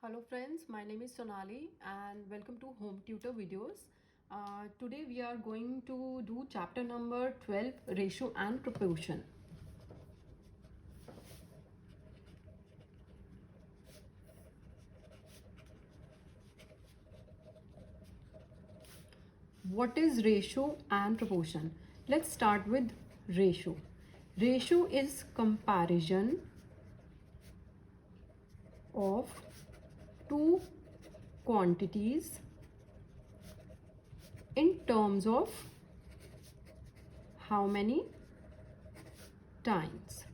Hello friends, my name is Sonali and welcome to Home Tutor videos. Today we are going to do chapter number 12, ratio and proportion. What is ratio and proportion? Let's start with ratio. Ratio is comparison of two quantities in terms of how many times.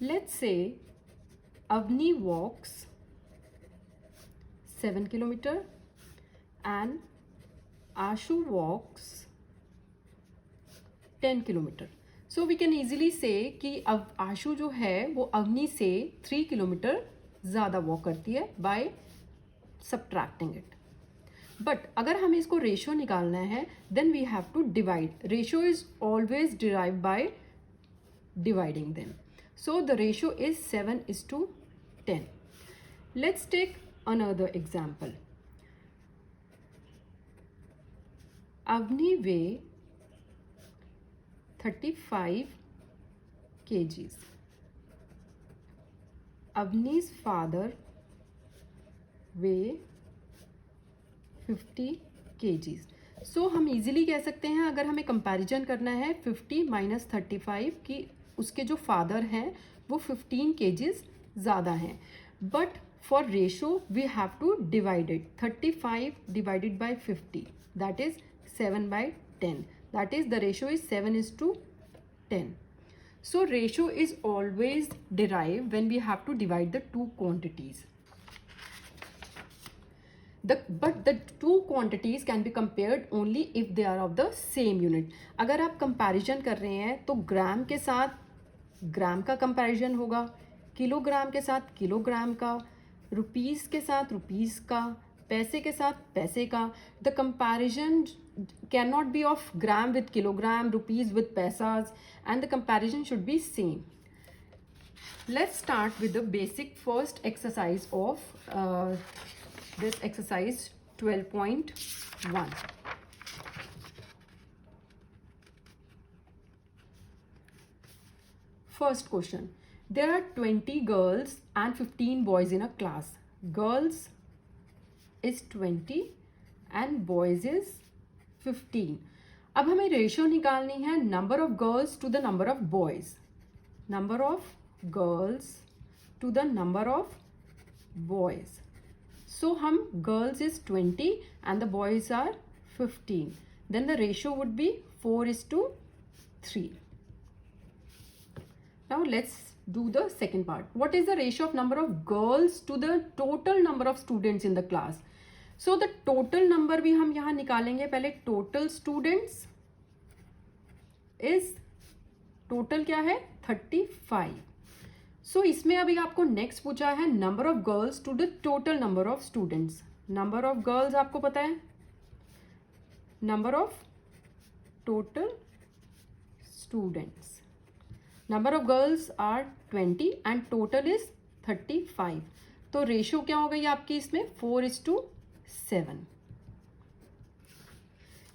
Let's say Avni walks 7 kilometer and Ashu walks 10 kilometre. So we can easily see कि अब आशु जो है वो अवनी से 3 kilometre ज़्यादा walk करती है by subtracting it. But अगर हमें इसको रेशियो निकालना है then we have to divide. Ratio is always derive by dividing them. So the ratio is 7:10. Let's take another example. Avni weigh 35 kgs. Avni's father weigh 50 kgs. So हम easily कह सकते हैं अगर हमें कंपैरिजन करना है 50 माइनस 35 की उसके जो फादर हैं वो 15 kgs ज़्यादा हैं. But for ratio we have to divide it. 35 divided by 50 that is 7/10. That is the ratio is 7:10. So ratio is always derived when we have to divide the two quantities. But the two quantities can be compared only if they are of the same unit. अगर आप comparison कर रहे हैं तो ग्राम के साथ ग्राम का comparison होगा, किलोग्राम के साथ किलोग्राम का, रुपीस के साथ रुपीस का, पैसे के साथ पैसे का. The comparison cannot be of gram with kilogram, rupees with pesas, and the comparison should be same. Let's start with the basic first exercise of this exercise 12.1. First question. There are 20 girls and 15 boys in a class. Girls is 20 and boys is 15. अब हमें ratio निकालनी है number of girls to the number of boys. Number of girls to the number of boys. So हम girls is 20 and the boys are 15. Then the ratio would be 4:3. Now let's do the second part. What is the ratio of number of girls to the total number of students in the class? So the total number भी हम यहाँ निकालेंगे. पहले total students is total क्या है 35. So इसमें अभी आपको next पूछा है number of girls to the total number of students. Number of girls आपको पता है, number of total students. Number of girls are 20 and total is 35. तो रेशियो क्या हो गई आपकी इसमें 4:7.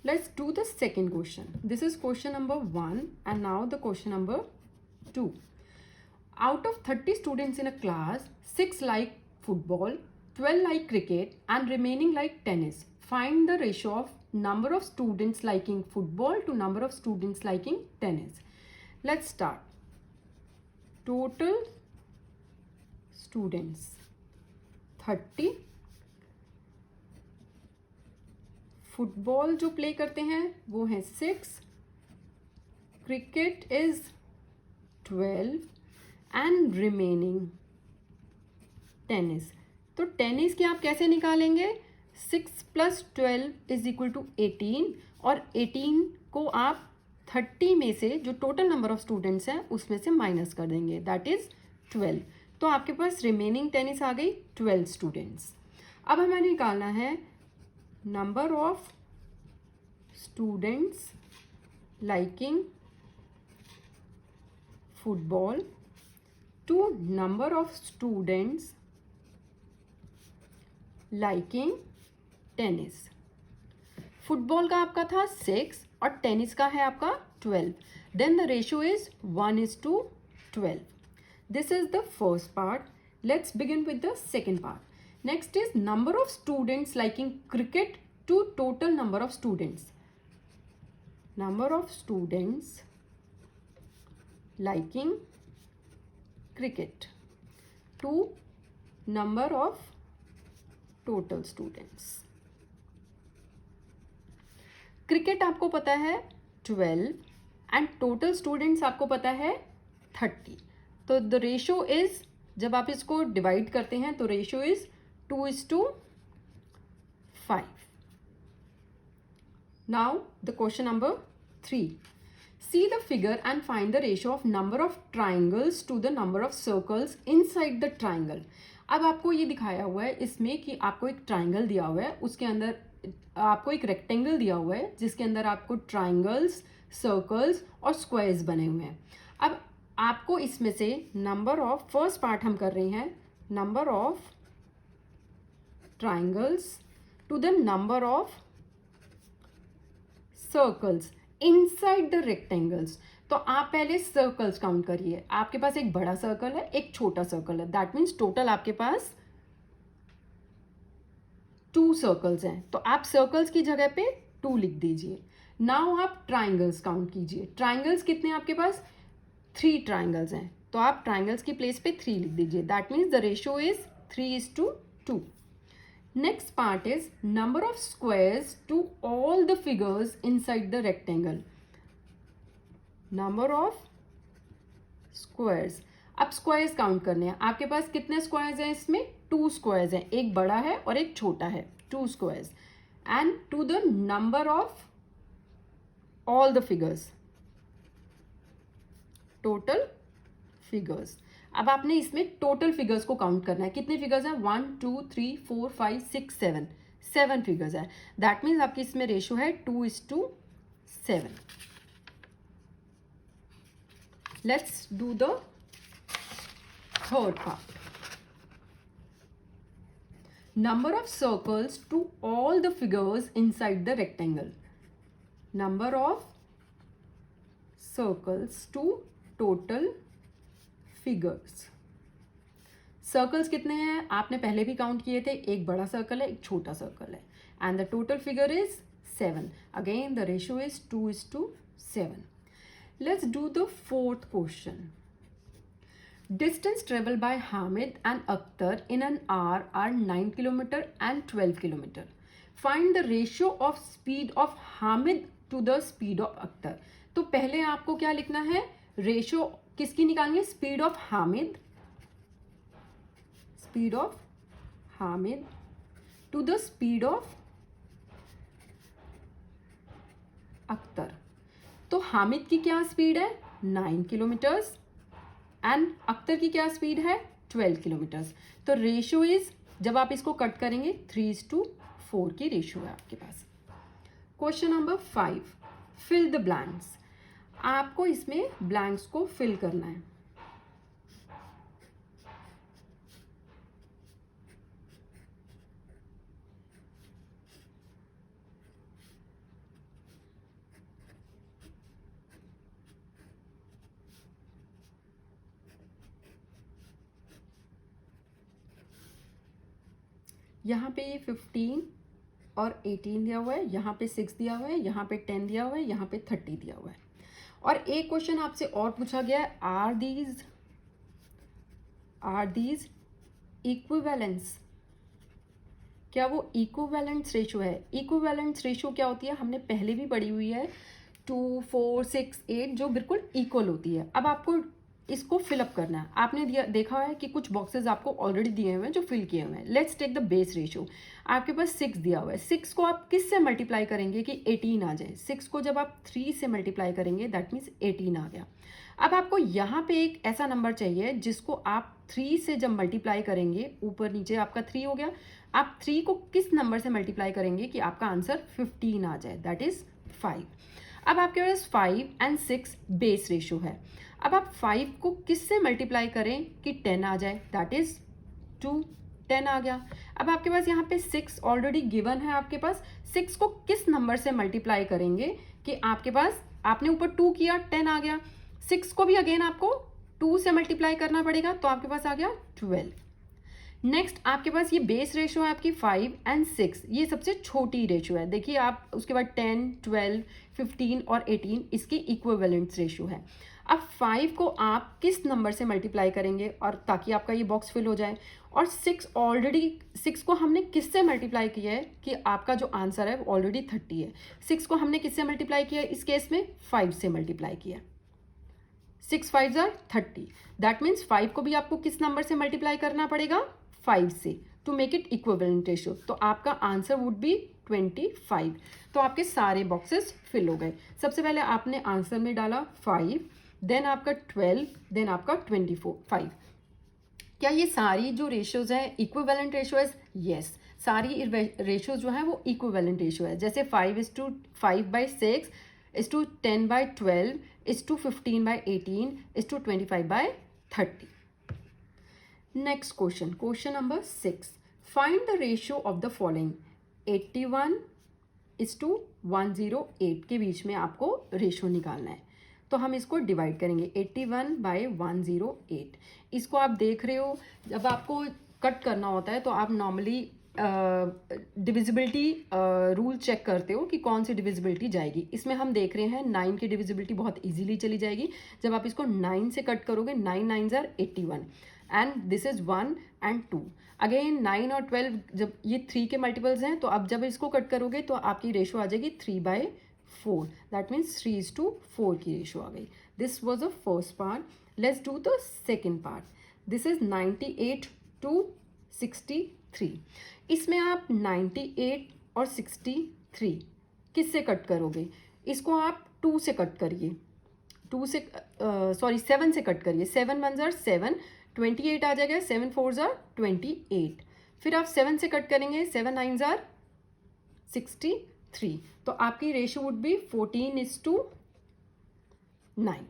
Let's do the second question. This is question number 1 and now the question number 2. Out of 30 students in a class, 6 like football, 12 like cricket and remaining like tennis. Find the ratio of number of students liking football to number of students liking tennis. Let's start. Total students 30. Football जो play करते हैं वो है 6. Cricket is 12 and remaining tennis. तो tennis के आप कैसे निकालेंगे? 6 + 12 = 18 और 18 को आप 30 में से जो टोटल नंबर ऑफ स्टूडेंट्स हैं उसमें से माइनस कर देंगे. That is 12. तो आपके पास रिमेनिंग टेनिस आ गई 12 स्टूडेंट्स. अब हमें निकालना है number of students liking football to number of students liking tennis. Football का आपका था 6 और टेनिस का है आपका 12. Then the ratio is 1:12. This is the first part. Let's begin with the second part. Next is number of students liking cricket to total number of students. Number of students liking cricket to number of total students. Cricket आपको पता है 12 and total students आपको पता है 30. तो the ratio is, जब आप इसको डिवाइड करते हैं तो ratio is 2:5. Now the question number 3. See the figure and find the ratio of number of triangles to the number of circles inside the triangle. अब आपको ये दिखाया हुआ है इसमें कि आपको एक ट्राइंगल दिया हुआ है, उसके अंदर आपको एक रेक्टेंगल दिया हुआ है जिसके अंदर आपको ट्राइंगल्स, सर्कल्स और स्क्वायर्स बने हुए हैं. अब आपको इसमें से नंबर ऑफ, फर्स्ट पार्ट हम कर रहे हैं, number of triangles to the number of circles inside the rectangles. तो आप पहले सर्कल्स काउंट करिए. आपके पास एक बड़ा सर्कल है, एक छोटा सर्कल है. दैट मीन्स टोटल आपके पास 2 सर्कल्स हैं. तो आप सर्कल्स की जगह पे 2 लिख दीजिए. नाउ आप ट्राइंगल्स काउंट कीजिए. ट्राइंगल्स कितने हैं आपके पास? 3 ट्राइंगल्स हैं. तो आप ट्राइंगल्स की प्लेस पे 3 लिख दीजिए. That means the ratio is 3:2. Next part is number of squares to all the figures inside the rectangle. Number of squares. अब squares काउंट करने हैं. आपके पास कितने squares हैं इसमें? 2 squares हैं. एक बड़ा है और एक छोटा है. 2 squares. And to the number of all the figures. Total figures. अब आपने इसमें टोटल फिगर्स को काउंट करना है. कितने फिगर्स हैं? 1 2 3 4 5 6 7. 7 फिगर्स है. दैट मीन्स आपकी इसमें रेशियो है 2:7. Let's do the third part. Number of circles to all the figures inside the rectangle. Number of circles to total figures. Circles कितने हैं आपने पहले भी काउंट किए थे. एक बड़ा सर्कल है, एक छोटा सर्कल है. And the total figure is 7. Again the ratio is 2:7. Let's do the fourth question. Distance travel by Hamid and Akhtar in an hour are 9 kilometre and 12 kilometre. Find the ratio of speed of Hamid to the speed of Akhtar. तो पहले आपको क्या लिखना है? Ratio किसकी निकालनी है? Speed of Hamid, speed of Hamid to the speed of Akhtar. तो हामिद की क्या स्पीड है? 9 किलोमीटर्स एंड अख्तर की क्या स्पीड है? 12 किलोमीटर्स. तो रेशियो इज, जब आप इसको कट करेंगे 3:4 की रेशियो है आपके पास. Question number 5. Fill the blanks. आपको इसमें ब्लैंक्स को फिल करना है. यहाँ पे ये 15 और 18 दिया हुआ है, यहाँ पे 6 दिया हुआ है, यहाँ पे 10 दिया हुआ है, यहाँ पे 30 दिया हुआ है. और एक क्वेश्चन आपसे और पूछा गया है, आर दीज इक्विवेलेंस. क्या वो इक्विवेलेंस रेशियो है? इक्विवेलेंस रेशियो क्या होती है? हमने पहले भी पढ़ी हुई है. 2 4 6 8 जो बिल्कुल इक्वल होती है. अब आपको इसको फिलअप करना है. आपने देखा है कि कुछ बॉक्सेस आपको ऑलरेडी दिए हुए हैं जो फिल किए हुए हैं. Let's take the base ratio. आपके पास 6 दिया हुआ है. 6 को आप किस से मल्टीप्लाई करेंगे कि 18 आ जाए? 6 को जब आप 3 से मल्टीप्लाई करेंगे दैट मीन्स 18 आ गया. अब आपको यहाँ पे एक ऐसा नंबर चाहिए जिसको आप 3 से जब मल्टीप्लाई करेंगे, ऊपर नीचे आपका 3 हो गया. आप 3 को किस नंबर से मल्टीप्लाई करेंगे कि आपका आंसर 15 आ जाए? That is 5. अब आपके पास 5 एंड 6 बेस रेशियो है. अब आप 5 को किस से मल्टीप्लाई करें कि 10 आ जाए? That is 2. 10 आ गया. अब आपके पास यहाँ पे 6 ऑलरेडी गिवन है आपके पास, 6 को किस नंबर से मल्टीप्लाई करेंगे कि आपके पास, आपने ऊपर 2 किया 10 आ गया, 6 को भी अगेन आपको 2 से मल्टीप्लाई करना पड़ेगा, तो आपके पास आ गया 12। नेक्स्ट आपके पास ये बेस रेशो है आपकी 5 एंड 6, ये सबसे छोटी रेशो है। देखिए आप उसके बाद 10, 12, 15 और 18 इसकी इक्विवेलेंस रेशो है। अब 5 को आप किस नंबर से मल्टीप्लाई करेंगे और ताकि आपका ये बॉक्स फिल हो जाए, और 6 ऑलरेडी, 6 को हमने किससे मल्टीप्लाई किया है कि आपका जो आंसर है वो ऑलरेडी 30 है। 6 को हमने किससे मल्टीप्लाई किया है इस केस में, 5 से मल्टीप्लाई किया। 6 5 are 30, दैट मीन्स 5 को भी आपको किस नंबर से मल्टीप्लाई करना पड़ेगा, 5 से, to make it equivalent ratio. तो आपका आंसर वुड बी 25। तो आपके सारे बॉक्सेस फिल हो गए। सबसे पहले आपने आंसर में डाला 5, देन आपका 12, देन आपका 5। क्या ये सारी जो रेशियोज हैं इक्विवेलेंट रेशो है? यस, सारी रेशियो जो है वो इक्विवेलेंट रेशो है। जैसे 5:5/6 is to 10/12 is to 15/18 is to 25/30. Next question, question number 6. Find the ratio of the following. 81 is to 108 के बीच में आपको रेशो निकालना है। तो हम इसको डिवाइड करेंगे 81/108। इसको आप देख रहे हो, जब आपको कट करना होता है तो आप नॉर्मली डिविजिबिलिटी रूल चेक करते हो कि कौन सी डिविजिबिलिटी जाएगी। इसमें हम देख रहे हैं 9 की डिविजिबिलिटी बहुत इजीली चली जाएगी। जब आप इसको 9 से कट करोगे, 9 9s are 81 and this is 1 and 2। Again 9 और 12 जब ये 3 के मल्टीपल्स हैं, तो अब जब इसको कट करोगे तो आपकी रेशो आ जाएगी 3/4, दैट मीन्स 3:4 की रेशो आ गई। This was a first part. Let's do the second part. This is 98/63। इसमें आप 98 और 63 किससे कट करोगे? इसको आप 2 से कट करिए, 7 से कट करिए। 7 1s are 7, 28 आ जाएगा, 7 4s are 28। फिर आप 7 से कट करेंगे, 7 9s are 63। तो आपकी ratio would be 14:9।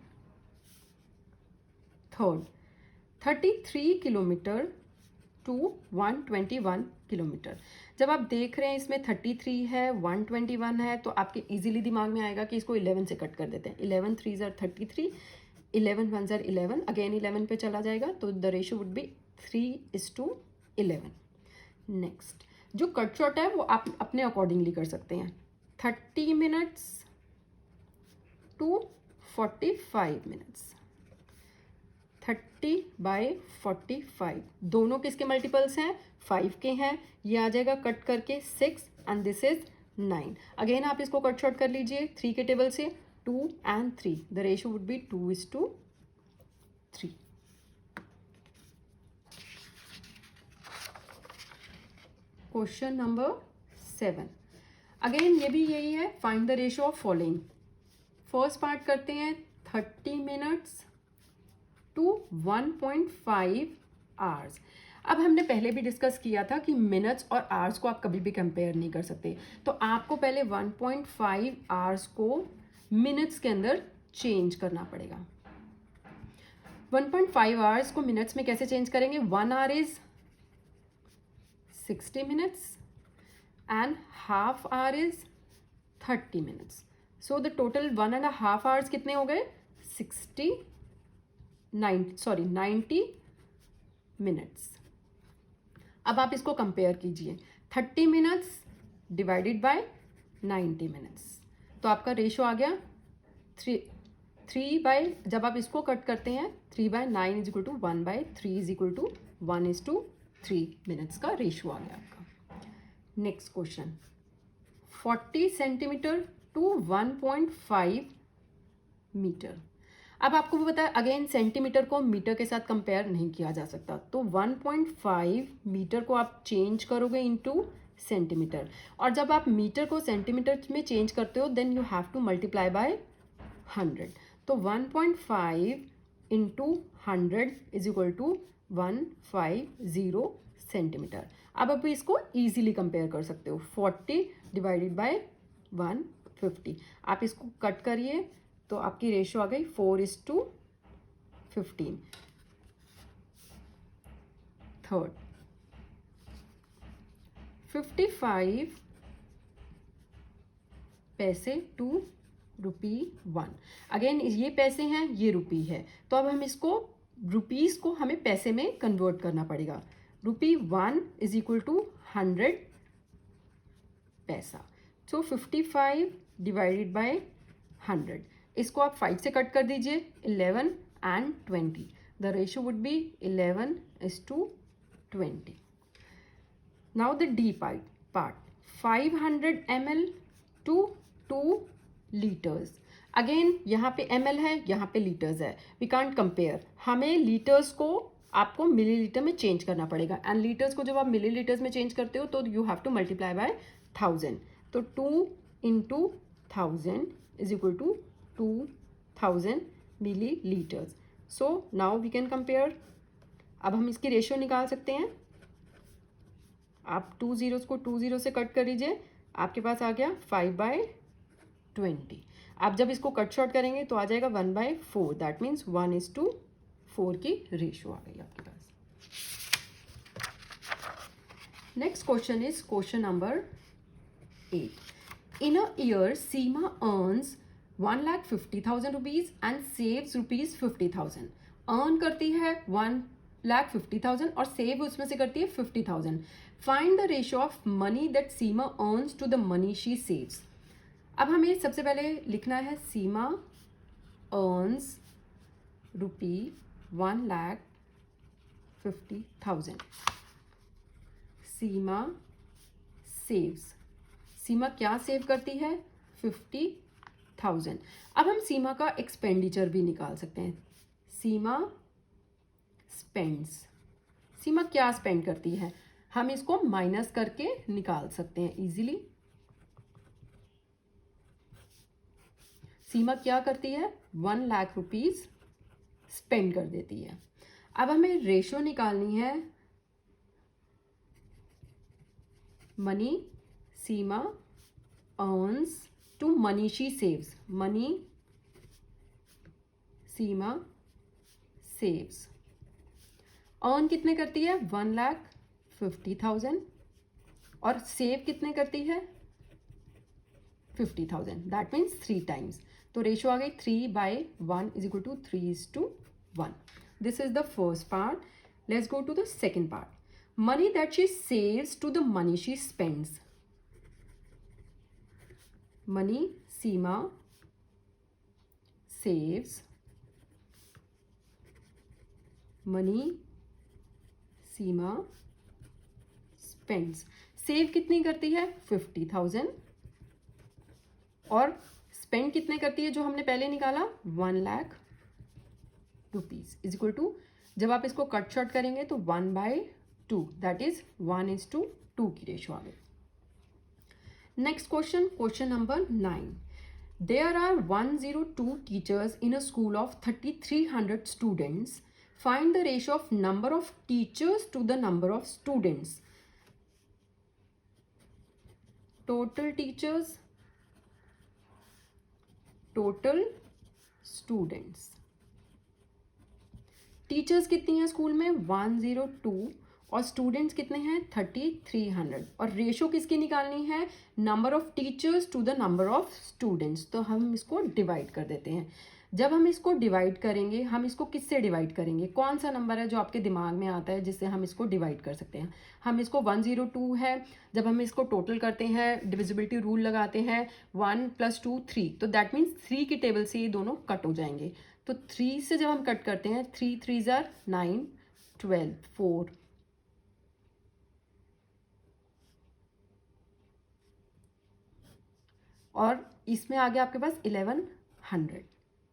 Third, 33 kilometre to 121 kilometre. जब आप देख रहे हैं इसमें 33 है, 121 है, तो आपके इजीली दिमाग में आएगा कि इसको 11 से कट कर देते हैं। 11 3s are 33, 11 1s are 11, again 11 पे चला जाएगा, तो the ratio would B 3:11। Next, जो कट शॉट है वो आप अपने अकॉर्डिंगली कर सकते हैं। 30 मिनट्स टू 45 मिनट्स। 30/45 दोनों किसके मल्टीपल्स हैं? 5 के हैं। ये आ जाएगा कट करके 6 एंड दिस इज 9। अगेन आप इसको कट शॉर्ट कर लीजिए 3 के टेबल से, 2 and 3, the ratio would B 2:3। Question number 7। Again ये भी यही है, find the ratio of following. First part करते हैं 30 मिनट्स टू 1.5 आवर्स। अब हमने पहले भी डिस्कस किया था कि मिनट्स और आवर्स को आप कभी भी कंपेयर नहीं कर सकते, तो आपको पहले 1.5 आवर्स को मिनट्स के अंदर चेंज करना पड़ेगा। 1.5 आवर्स को मिनट्स में कैसे चेंज करेंगे? 1 our is 60 minutes and half hour is 30 minutes. So the total 1.5 hours कितने हो गए? 90 मिनट्स। अब आप इसको कंपेयर कीजिए, 30 मिनट्स डिवाइडेड बाय 90 मिनट्स, तो आपका रेशो आ गया 3 जब आप इसको कट करते हैं 3/9 is equal to 1/3 is equal to 1:3 minutes का रेशो आ गया आपका। Next question, 40 centimetre to 1.5 metre. अब आपको भी पता है अगेन सेंटीमीटर को मीटर के साथ कंपेयर नहीं किया जा सकता, तो 1.5 मीटर को आप चेंज करोगे इनटू सेंटीमीटर, और जब आप मीटर को सेंटीमीटर में चेंज करते हो then you have to multiply by 100। तो 1.5 into 100 is equal to 150 centimetre. अब आप इसको इजीली कंपेयर कर सकते हो, 40 डिवाइडेड बाय 150। आप इसको कट करिए तो आपकी रेशो आ गई 4:15। थर्ड, 55 पैसे टू ₹1। अगेन ये पैसे हैं, ये रुपी है, तो अब हम इसको रुपीज़ को हमें पैसे में कन्वर्ट करना पड़ेगा। ₹1 इज इक्वल टू 100 पैसा। सो 55 डिवाइडेड बाय 100, इसको आप 5 से कट कर दीजिए, 11 and 20, the ratio would be 11:20। Now the D part 500 ml to 2 litres. Again यहाँ पे ml है, यहाँ पे लीटर्स है, वी कांट कंपेयर। हमें लीटर्स को आपको मिलीलीटर में चेंज करना पड़ेगा, एंड लीटर्स को जब आप मिलीलीटर्स में चेंज करते हो तो you have to multiply bye 1000। तो 2 into 1000 is equal to 2000 milliliters. So now we can compare. अब हम इसकी रेशियो निकाल सकते हैं। आप 2 zeros को 2 0 से कट कर लीजिए, आपके पास आ गया 5/20। आप जब इसको कट शॉर्ट करेंगे तो आ जाएगा 1/4, दैट मीन्स 1:4 की रेशियो आ गई आपके पास। Next question is question number 8. In a year, Seema earns 1,50,000 rupees and saves rupees 50,000. Earn करती है 1,50,000 और save उसमें से करती है 50,000. Find the ratio of money that Seema earns to the money she saves. अब हमें सबसे पहले लिखना है Seema earns ₹1,50,000. Seema saves. सीमा क्या सेव करती है? 50,000। अब हम सीमा का एक्सपेंडिचर भी निकाल सकते हैं। सीमा स्पेंड्स, सीमा क्या स्पेंड करती है, हम इसको माइनस करके निकाल सकते हैं इजीली। सीमा क्या करती है? 1 लाख रुपीज स्पेंड कर देती है। अब हमें रेशियो निकालनी है money Seema earns to money she saves. Money Seema saves. earn कितने करती है? 1,50,000 और save कितने करती है? 50,000. That means 3 times. तो रेशियो आ गई 3/1 is equal to 3:1. This is the first part. Let's go to the second part. Money that she saves to the money she spends. Money Seema saves. Money Seema spends. Save कितनी करती है? 50,000 और spend कितने करती है जो हमने पहले निकाला? 1 lakh rupees is equal to, जब आप इसको कट शॉर्ट करेंगे तो 1/2, दैट इज 1:2 की रेशियो आ गई। Next question, question number 9. There are 102 teachers in a school of 3,300 students. Find the ratio of number of teachers to the number of students. Total teachers, total students. Teachers कितनी हैं school में? 102 और students कितने हैं? 3,300। और ratio किसकी निकालनी है? Number of teachers to the number of students. तो हम इसको डिवाइड कर देते हैं। जब हम इसको डिवाइड करेंगे, हम इसको किससे डिवाइड करेंगे? कौन सा नंबर है जो आपके दिमाग में आता है जिससे हम इसको डिवाइड कर सकते हैं? हम इसको 102 है, जब हम इसको टोटल करते हैं, डिविजिबिलिटी रूल लगाते हैं, 1 + 2 3, तो दैट मीन्स 3 की टेबल से ये दोनों कट हो जाएंगे। तो 3 से जब हम कट करते हैं, 3 3s are 9, 12, 4, और इसमें आ गया आपके पास 1100।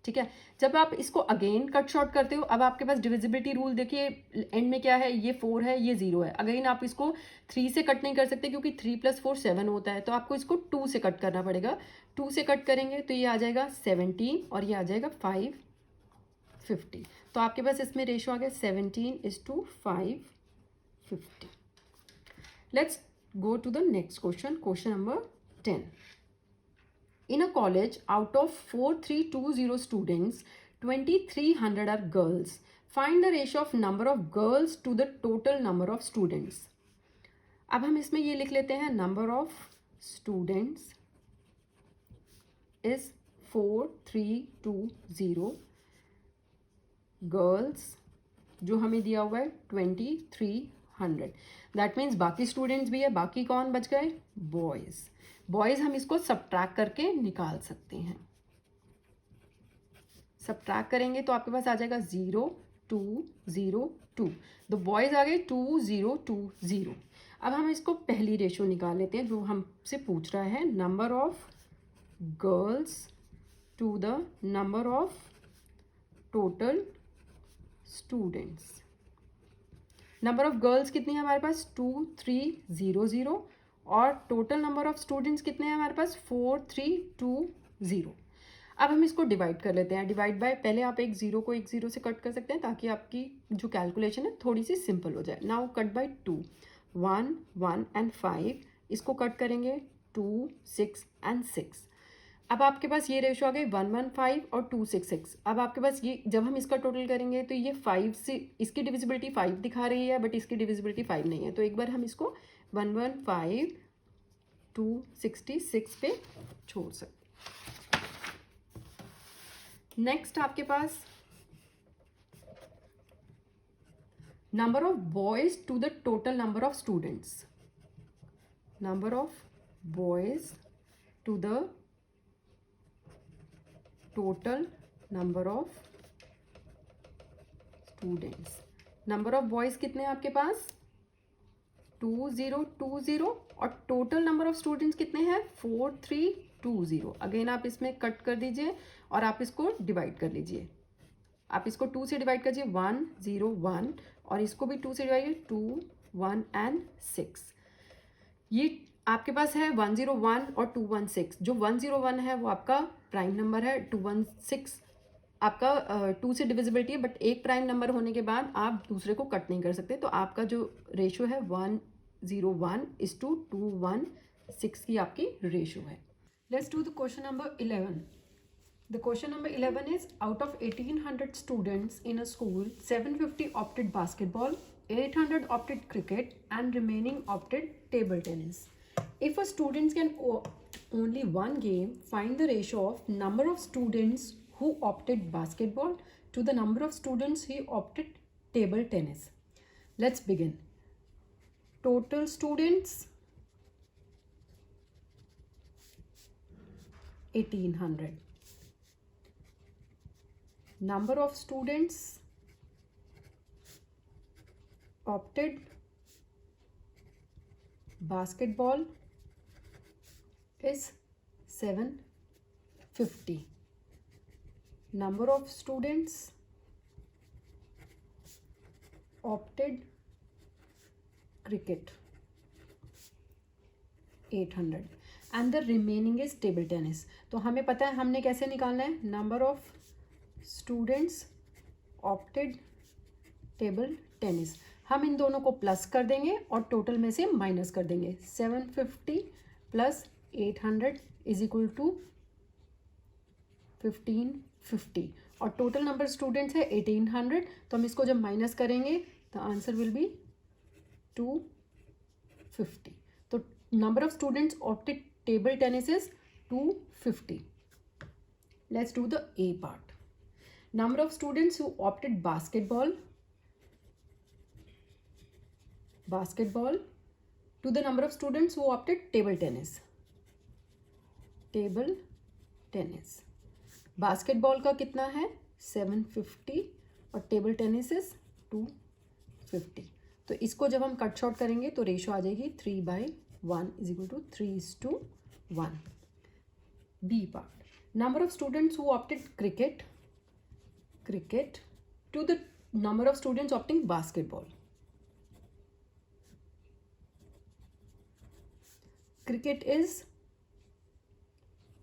ठीक है, जब आप इसको अगेन कट शॉर्ट करते हो, अब आपके पास डिविजिबिलिटी रूल देखिए, एंड में क्या है? ये 4 है, ये 0 है। अगेन आप इसको 3 से कट नहीं कर सकते क्योंकि 3 + 4 7 होता है, तो आपको इसको 2 से कट करना पड़ेगा। 2 से कट करेंगे तो ये आ जाएगा 17 और ये आ जाएगा 550। तो आपके पास इसमें रेशो आ गया 17:550। Let's go to the next question, question number 10. In a college, out of 4,320 students, 2,300 are girls. Find the ratio of number of girls to the total number of students. अब हम इसमें ये लिख लेते हैं number of students is 4320, girls जो हमें दिया हुआ है 2300। दैट मीन्स बाकी स्टूडेंट्स भी है, बाकी कौन बच गए, बॉयज़। बॉयज़ हम इसको सबट्रैक्ट करके निकाल सकते हैं। सबट्रैक्ट करेंगे तो आपके पास आ जाएगा 0202, तो बॉयज़ आ गए 2020। अब हम इसको पहली रेशो निकाल लेते हैं जो हमसे पूछ रहा है, number of girls to the number of total students. Number of girls कितनी है हमारे पास 2300 और टोटल नंबर ऑफ स्टूडेंट्स कितने हैं हमारे पास 4320। अब हम इसको डिवाइड कर लेते हैं। डिवाइड बाय, पहले आप एक ज़ीरो को एक ज़ीरो से कट कर सकते हैं ताकि आपकी जो कैलकुलेशन है थोड़ी सी सिंपल हो जाए। नाउ कट बाय 2, 1, 1 एंड 5, इसको कट करेंगे 2, 6 एंड 6। अब आपके पास ये रेशो आ गई 115 और 266। अब आपके पास ये जब हम इसका टोटल करेंगे तो ये 5 से इसकी डिविजिबिलिटी 5 दिखा रही है बट इसकी डिविजिबिलिटी 5 नहीं है, तो एक बार हम इसको 115 266 पे छोड़ सकते। नेक्स्ट आपके पास number of boys to the total number of students. Number of boys to the total number of students. Number of boys कितने हैं आपके पास 2020 और टोटल नंबर ऑफ स्टूडेंट्स कितने हैं 4320। अगेन आप इसमें कट कर दीजिए और आप इसको डिवाइड कर लीजिए। आप इसको 2 से डिवाइड कीजिए 101 और इसको भी 2 से डिवाइड 2, 1 एंड 6। ये आपके पास है 101 और 216। जो 101 है वो आपका प्राइम नंबर है, 216 आपका 2 से डिविजिबिलिटी है बट एक प्राइम नंबर होने के बाद आप दूसरे को कट नहीं कर सकते, तो आपका जो रेशो है 101:216 की आपकी रेशो है। Let's do the question number 11। The question number 11 is, out of 1800 students in a school, 750 opted basketball, 800 opted cricket and remaining opted table tennis. If a student can opt only one game, find the ratio of number of students who opted basketball to the number of students who opted table tennis. Let's begin. Total students 1800. Number of students opted basketball is 750. Number of students opted cricket 800 and the remaining is table tennis. तो हमें पता है हमने कैसे निकालना है, number of students opted table tennis. हम इन दोनों को प्लस कर देंगे और टोटल में से माइनस कर देंगे। 750 प्लस 800 इज इक्वल टू 1550 और टोटल नंबर स्टूडेंट्स है 1800, तो हम इसको जब माइनस करेंगे तो आंसर विल बी 250। तो number of students opted table tennis is 250. Let's do the A part. Number of students who opted basketball to the number of students who opted table tennis. Table tennis. Basketball का कितना है 750 और table tennis is 250। तो इसको जब हम cut short करेंगे तो रेशो आ जाएगी 3/1 is equal to 3:1. B part. Number of students who opted cricket to the number of students opting basketball. Cricket is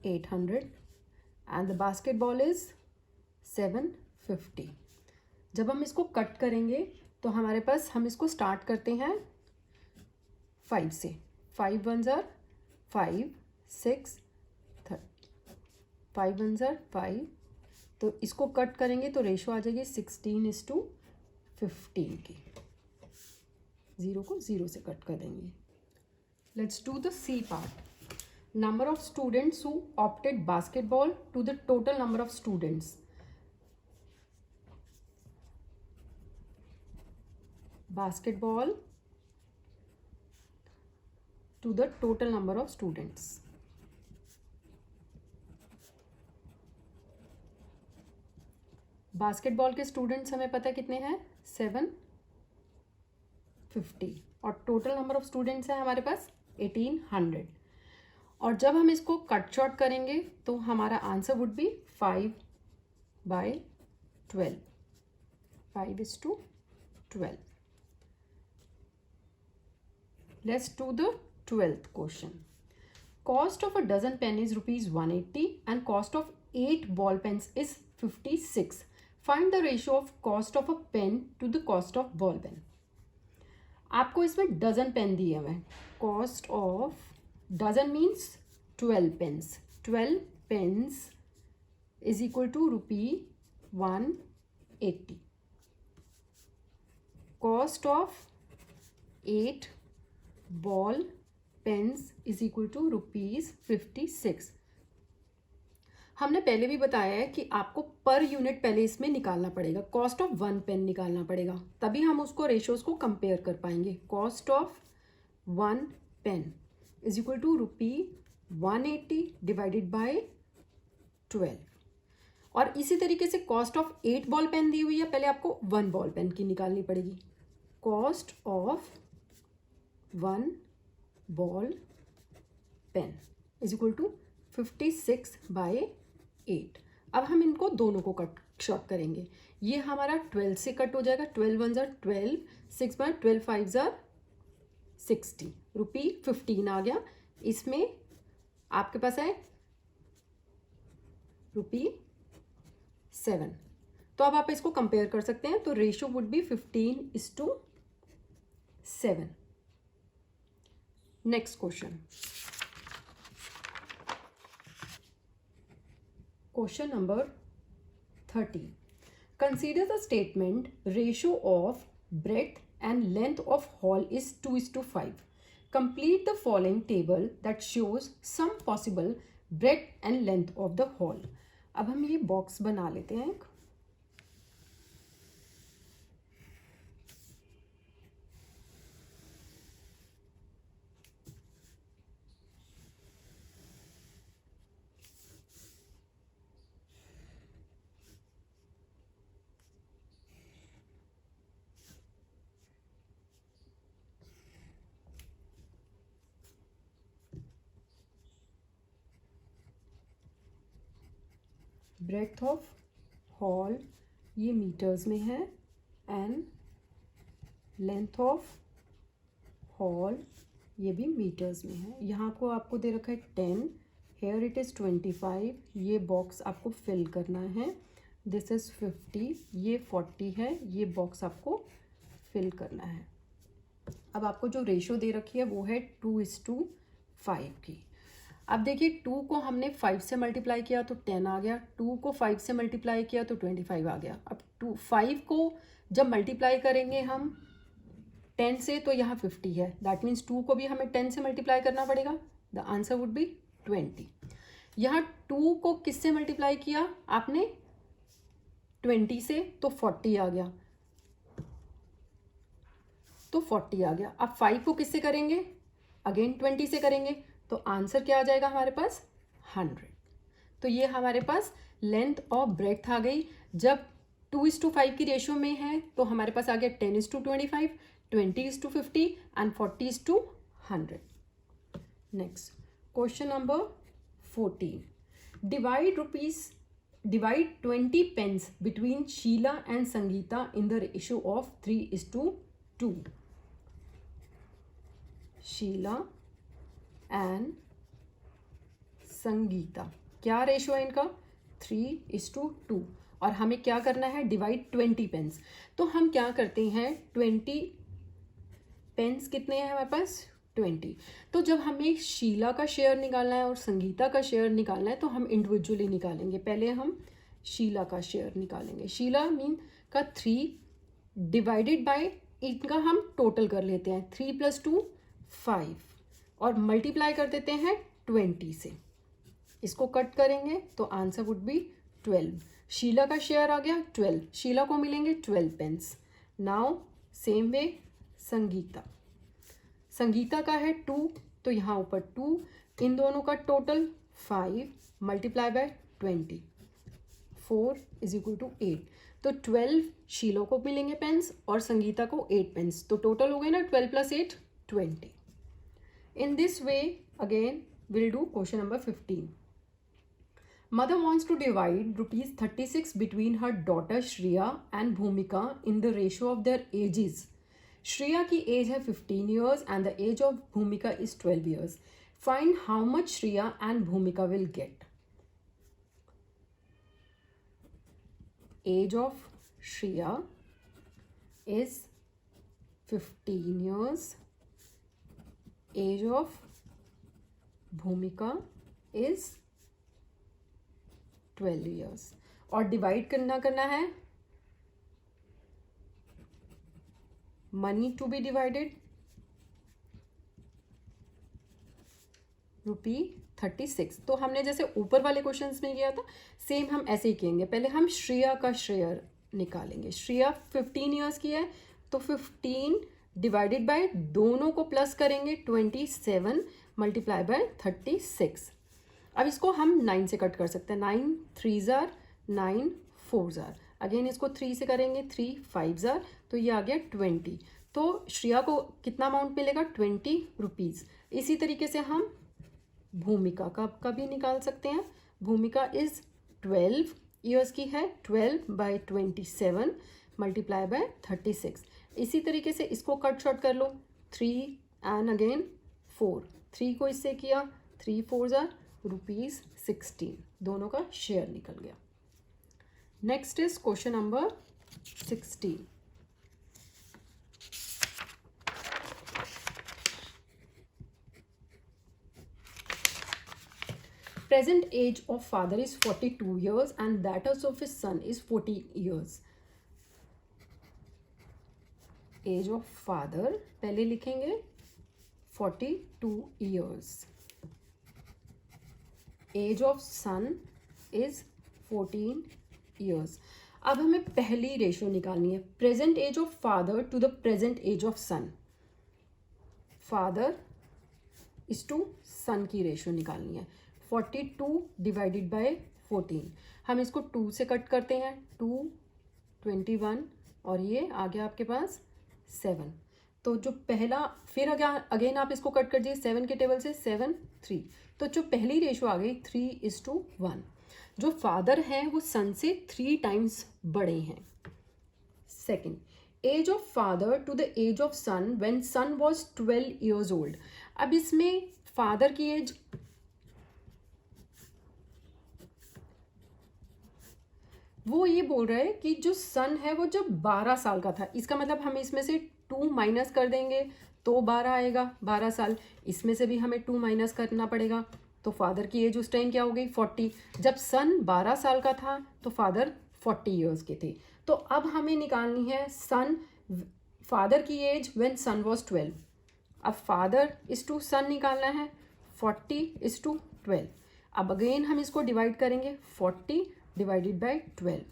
800 and the basketball is 750. जब हम इसको कट करेंगे तो हमारे पास, हम इसको स्टार्ट करते हैं 5 से। 5 1s are 5, 6, 5 1s are 5, तो इसको कट करेंगे तो रेशो आ जाएगी 16:15 की। 0 को 0 से कट कर देंगे। Let's do the C part. Number of students who opted basketball to the total number of students. Basketball to the total number of students. Basketball के स्टूडेंट्स हमें पता है कितने हैं, 750, और टोटल नंबर ऑफ स्टूडेंट्स है हमारे पास 1800. और जब हम इसको कट शॉर्ट करेंगे तो हमारा answer would be 5/12. 5:12. Let's do the 12th question. Cost of a dozen pen is ₹180 and cost of 8 ball pens is 56. Find the ratio of cost of a pen to the cost of ball pen. आपको इसमें dozen pen दिए हुए हैं. Cost of dozen means 12 pens. 12 pens is equal to ₹180. Cost of 8 ball pens is equal to ₹56. हमने पहले भी बताया है कि आपको पर यूनिट पहले इसमें निकालना पड़ेगा. कॉस्ट ऑफ 1 पेन निकालना पड़ेगा, तभी हम उसको रेशियोज को कंपेयर कर पाएंगे. Cost of 1 pen is equal to ₹180 divided by 12. और इसी तरीके से कॉस्ट ऑफ 8 बॉल पेन दी हुई है, पहले आपको 1 बॉल पेन की निकालनी पड़ेगी. Cost of 1 ball pen is equal to 56/8. अब हम इनको दोनों को कट शॉर्ट करेंगे. ये हमारा 12 से कट हो जाएगा. 12 1 ज़ा 12, 6 बार 12 5 ज़ा 60. ₹15 आ गया. इसमें आपके पास है ₹7. तो अब आप इसको कंपेयर कर सकते हैं. तो ratio would B 15:7. Next question. Question number 30. Consider the statement ratio of breadth and length of hall is 2:5. Complete the following table that shows some possible breadth and length of the hall. अब हम ये box बना लेते हैं. Breath of hall ये metres में है and length of hall ये भी मीटर्स में है. यहाँ को आपको दे रखा है 10, हेयर इट इज़ 25. ये बॉक्स आपको फिल करना है. दिस इज़ 50, ये 40 है. ये बॉक्स आपको फिल करना है. अब आपको जो रेशो दे रखी है वो है 2:5 की. अब देखिए 2 को हमने 5 से मल्टीप्लाई किया तो 10 आ गया. 2 को 5 से मल्टीप्लाई किया तो 25 आ गया. अब 5 को जब मल्टीप्लाई करेंगे हम 10 से तो यहाँ 50 है. दैट मीन्स 2 को भी हमें 10 से मल्टीप्लाई करना पड़ेगा. The answer would be 20. यहाँ 2 को किससे मल्टीप्लाई किया आपने 20 से तो 40 आ गया. तो 40 आ गया. अब 5 को किससे करेंगे, अगेन 20 से करेंगे तो आंसर क्या आ जाएगा हमारे पास 100. तो ये हमारे पास लेंथ और ब्रेड्थ आ गई. जब 2:5 की रेशियो में है तो हमारे पास आ गया 10:25, 20:50 and 40:100. Next question number 14. Divide 20 pens between Sheila and Sangeeta in the ratio of 3:2. Sheela and Sangeeta, क्या रेशो है इनका 3:2. और हमें क्या करना है डिवाइड 20 पेन्स. तो हम क्या करते हैं 20 पेन्स कितने हैं हमारे पास 20. तो जब हमें शीला का शेयर निकालना है और संगीता का शेयर निकालना है तो हम इंडिविजुअली निकालेंगे. पहले हम शीला का शेयर निकालेंगे. शीला मीन का 3 डिवाइडेड बाय इनका हम टोटल कर लेते हैं. 3 + 2 5 और मल्टीप्लाई कर देते हैं 20 से। इसको कट करेंगे तो आंसर वुड बी 12। शीला का शेयर आ गया 12, शीला को मिलेंगे 12 pens. Now same way Sangeeta, Sangeeta का है 2, तो यहाँ ऊपर 2, इन दोनों का total 5 multiply by 20, 4 is equal to 8। तो 12 शीलो को मिलेंगे पेंस और संगीता को 8 पेंस, तो टोटल हो गए ना 12 + 8 20। In this way again will do question number 15। Mother wants to divide rupees 36 between her daughter Shriya and Bhumika in the ratio of their ages. Shriya की एज है 15 years and the age of Bhumika is 12 years. Find how much Shriya and Bhumika will get. Age of Shriya is 15 years. Age of Bhumika is 12 years. और divide करना है, money to be divided ₹36। तो हमने जैसे ऊपर वाले questions में किया था सेम हम ऐसे ही करेंगे। पहले हम श्रेया का शेयर निकालेंगे। श्रेया 15 ईयर्स की है तो 15 डिवाइडेड बाय दोनों को प्लस करेंगे 27 मल्टीप्लाई बाय 36। अब इसको हम 9 से कट कर सकते हैं। 9 3 जार 9 4 जार, अगेन इसको 3 से करेंगे 3 5 जार, तो ये आ गया 20। तो श्रेया को कितना अमाउंट मिलेगा 20 रुपीज़। इसी तरीके से हम भूमिका का भी निकाल सकते हैं। भूमिका इज 12 ईयर्स की है, 12 बाय 27 मल्टीप्लाई बाय 36। इसी तरीके से इसको कट शॉर्ट कर लो 3 एंड अगेन 4, 3 को इससे किया 3 4 जार ₹16, दोनों का शेयर निकल गया। Next is question number 16। Present age of father is 42 years and that of his son is 40 years. Age of father पहले लिखेंगे 42 years. Age of son is 14 years. अब हमें पहली रेशियो निकालनी है, present age of father to the present age of son. Father is to son की ratio निकालनी है। 42 डिवाइडेड बाय 14, हम इसको 2 से कट करते हैं 2 21 और ये आ गया आपके पास 7। तो जो पहला फिर अगेन आप इसको कट कर दीजिए 7 के टेबल से 7 3, तो जो पहली रेशियो आ गई 3:1। जो फादर हैं वो सन से 3 टाइम्स बड़े हैं। Second, age of father to the age of son when son was 12 years old। अब इसमें फादर की एज वो ये बोल रहा है कि जो सन है वो जब 12 साल का था, इसका मतलब हम इसमें से 2 माइनस कर देंगे तो 12 आएगा, 12 साल। इसमें से भी हमें 2 माइनस करना पड़ेगा, तो फादर की एज उस टाइम क्या हो गई 40। जब सन 12 साल का था तो फादर 40 years के थे। तो अब हमें निकालनी है सन फादर की एज व्हेन सन वाज 12। अब फादर इज टू सन निकालना है, 40:12। अब अगेन हम इसको डिवाइड करेंगे 40 डिवाइडेड बाय 12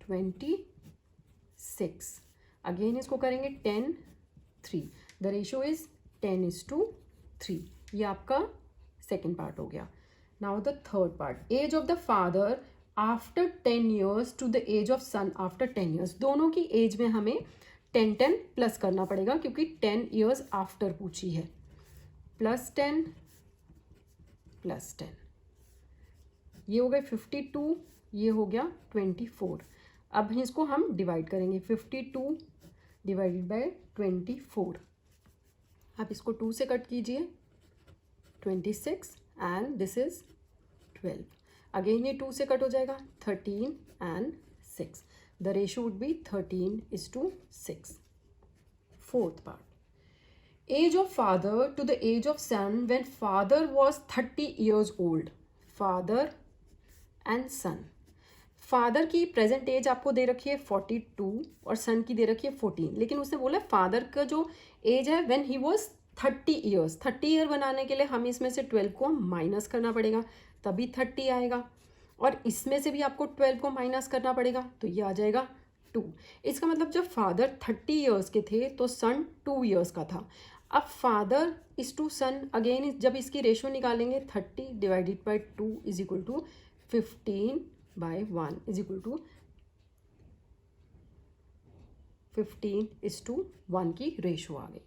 26। अगेन इसको करेंगे 10 3, द रेशियो इज 10:3। ये आपका सेकेंड पार्ट हो गया। Now the third part, age of the father after 10 years to the age of son after 10 years। दोनों की एज में हमें 10 प्लस करना पड़ेगा क्योंकि 10 years आफ्टर पूछी है। +10 +10, ये हो गए 52, ये हो गया 24। अब इसको हम डिवाइड करेंगे 52 डिवाइडेड बाय 24। आप इसको 2 से कट कीजिए 26 एंड दिस इज 12। अगेन ये 2 से कट हो जाएगा 13 and 6, the ratio would be 13:6। Fourth part, age of father to the age of son when father was 30 years old। Father and son, father की present age आपको दे रखी है 42 और सन की दे रखी है 14, लेकिन उसने बोला फादर का जो एज है when he was 30 years, 30 year बनाने के लिए हमें इसमें से 12 को माइनस करना पड़ेगा, तभी 30 आएगा। और इसमें से भी आपको 12 को माइनस करना पड़ेगा, तो ये आ जाएगा 2। इसका मतलब जब फादर 30 ईयर्स के थे तो सन 2 ईयर्स का था। अब father is to son, again जब इसकी रेशो निकालेंगे 30 divided by 2 is equal to 15/1 is equal to 15:1 की रेशो आ गई।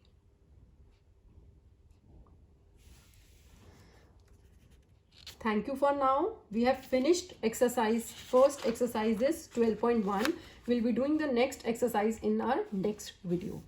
Thank you for now. We have finished exercise. First exercise is 12.1. We'll be doing the next exercise in our next video.